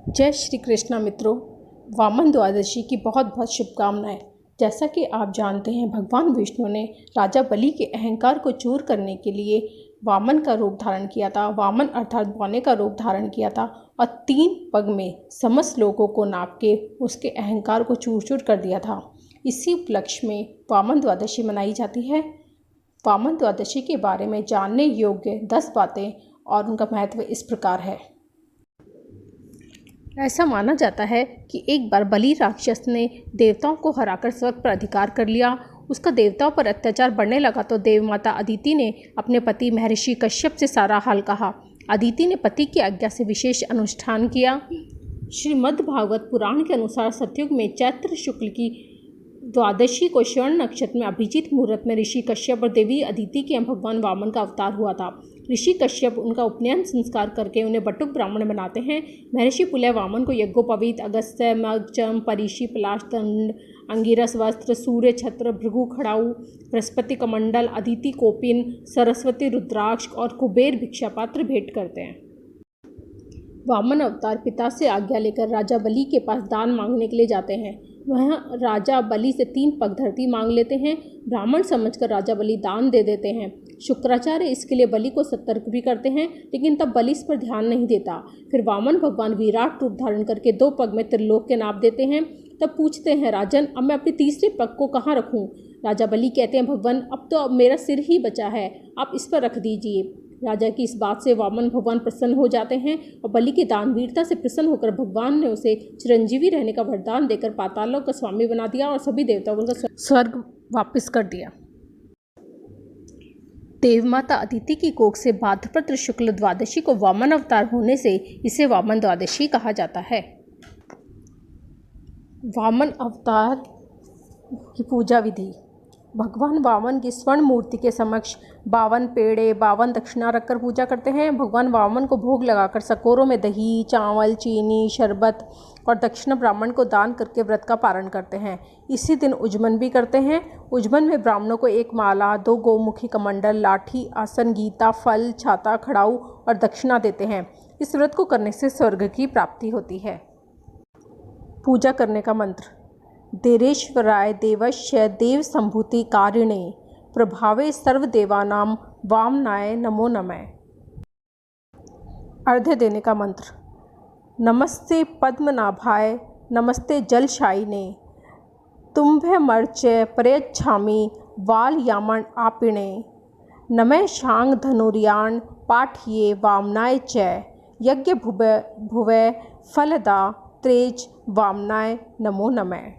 जय श्री कृष्णा मित्रों, वामन द्वादशी की बहुत बहुत शुभकामनाएं। जैसा कि आप जानते हैं, भगवान विष्णु ने राजा बलि के अहंकार को चूर करने के लिए वामन का रूप धारण किया था। वामन अर्थात बौने का रूप धारण किया था और 3 पग में समस्त लोगों को नाप के उसके अहंकार को चूर चूर कर दिया था। इसी उपलक्ष्य में वामन द्वादशी मनाई जाती है। वामन द्वादशी के बारे में जानने योग्य 10 बातें और उनका महत्व इस प्रकार है। ऐसा माना जाता है कि एक बार बलि राक्षस ने देवताओं को हराकर स्वर्ग पर अधिकार कर लिया। उसका देवताओं पर अत्याचार बढ़ने लगा तो देवमाता अदिति ने अपने पति महर्षि कश्यप से सारा हाल कहा। अदिति ने पति की आज्ञा से विशेष अनुष्ठान किया। श्रीमद्भागवत पुराण के अनुसार सतयुग में चैत्र शुक्ल की द्वादशी को स्वर्ण नक्षत्र में अभिजीत मुहूर्त में ऋषि कश्यप और देवी अदिति के भगवान वामन का अवतार हुआ था। ऋषि कश्यप उनका उपनयन संस्कार करके उन्हें बटुक ब्राह्मण बनाते हैं। महर्षि पुलह वामन को यज्ञोपवीत, अगस्त्य, मगचम, परिषि, पलाश, दंड, अंगिरस वस्त्र, सूर्य छत्र, भृगु खड़ाऊ, बृहस्पति कमंडल, अदिति कोपिन, सरस्वती रुद्राक्ष और कुबेर भिक्षा पात्र भेंट करते हैं। वामन अवतार पिता से आज्ञा लेकर राजा बलि के पास दान मांगने के लिए जाते हैं। वह राजा बलि से 3 पग धरती मांग लेते हैं। ब्राह्मण समझकर राजा बलि दान दे देते हैं। शुक्राचार्य इसके लिए बलि को सतर्क भी करते हैं, लेकिन तब बलि इस पर ध्यान नहीं देता। फिर वामन भगवान विराट रूप धारण करके 2 पग में त्रिलोक के नाप देते हैं। तब पूछते हैं, राजन, अब मैं अपने तीसरे पग को कहाँ रखूँ? राजा बलि कहते हैं, भगवान, अब मेरा सिर ही बचा है, आप इस पर रख दीजिए। राजा की इस बात से वामन भगवान प्रसन्न हो जाते हैं और बलि की दानवीरता से प्रसन्न होकर भगवान ने उसे चिरंजीवी रहने का वरदान देकर पातालोक का स्वामी बना दिया और सभी देवताओं का स्वर्ग वापस कर दिया। देवमाता अदिति की कोख से भाद्रपद शुक्ल द्वादशी को वामन अवतार होने से इसे वामन द्वादशी कहा जाता है। वामन अवतार की पूजा विधि। भगवान वामन की स्वर्ण मूर्ति के समक्ष 52 पेड़े 52 दक्षिणा रखकर पूजा करते हैं। भगवान वामन को भोग लगाकर सकोरों में दही, चावल, चीनी, शरबत और दक्षिणा ब्राह्मण को दान करके व्रत का पारण करते हैं। इसी दिन उज्जमन भी करते हैं। उज्जमन में ब्राह्मणों को 1 माला, 2 गौमुखी कमंडल, लाठी, आसन, गीता, फल, छाता, खड़ाऊ और दक्षिणा देते हैं। इस व्रत को करने से स्वर्ग की प्राप्ति होती है। पूजा करने का मंत्र। देरेश्वराय देवस्य देव संभूति कारिणे प्रभावे सर्वदेवानां वामनाय नमो नमः। अर्घ्य देने का मंत्र। नमस्ते पद्मनाभाय, नमस्ते जलशायिने, तुम्भ्यमर्च्य प्रयच्छामि वालयामन आपिणे, नमः शांग धनुर्यान पाठये वामनाय च, यज्ञ भुवै फलदा त्रेज वामनाय नमो नमः।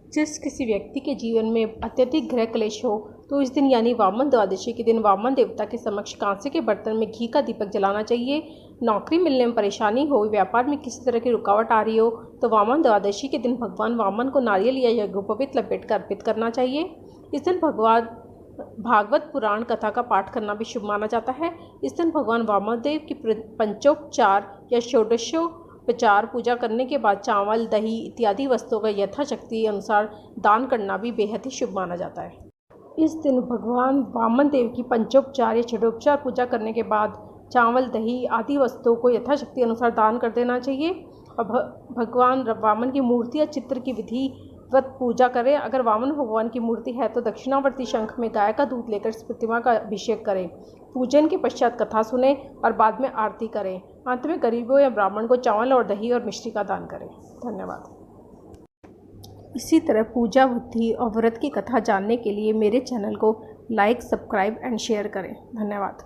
जिस किसी व्यक्ति के जीवन में अत्यधिक ग्रह क्लेश हो तो इस दिन यानी वामन द्वादशी के दिन वामन देवता के समक्ष कांसे के बर्तन में घी का दीपक जलाना चाहिए। नौकरी मिलने में परेशानी हो, व्यापार में किसी तरह की रुकावट आ रही हो तो वामन द्वादशी के दिन भगवान वामन को नारियल या यज्ञोपवीत लपेट कर अर्पित करना चाहिए। इस दिन भगवान भागवत पुराण कथा का पाठ करना भी शुभ माना जाता है। इस दिन भगवान वामदेव की पंचोपचार या षोडशोपचार पूजा करने के बाद चावल, दही इत्यादि वस्तुओं का यथाशक्ति अनुसार दान करना भी बेहद ही शुभ माना जाता है। इस दिन भगवान वामन देव की पंचोपचार या षडोपचार पूजा करने के बाद चावल, दही आदि वस्तुओं को यथाशक्ति अनुसार दान कर देना चाहिए और भगवान वामन की मूर्ति या चित्र की विधिवत पूजा करें। अगर वामन भगवान की मूर्ति है तो दक्षिणावर्ती शंख में गाय का दूध लेकर इस प्रतिमा का अभिषेक करें। पूजन के पश्चात कथा सुने और बाद में आरती करें। अंत में गरीबों या ब्राह्मण को चावल और दही और मिश्री का दान करें। धन्यवाद। इसी तरह पूजा विधि और व्रत की कथा जानने के लिए मेरे चैनल को लाइक, सब्सक्राइब एंड शेयर करें। धन्यवाद।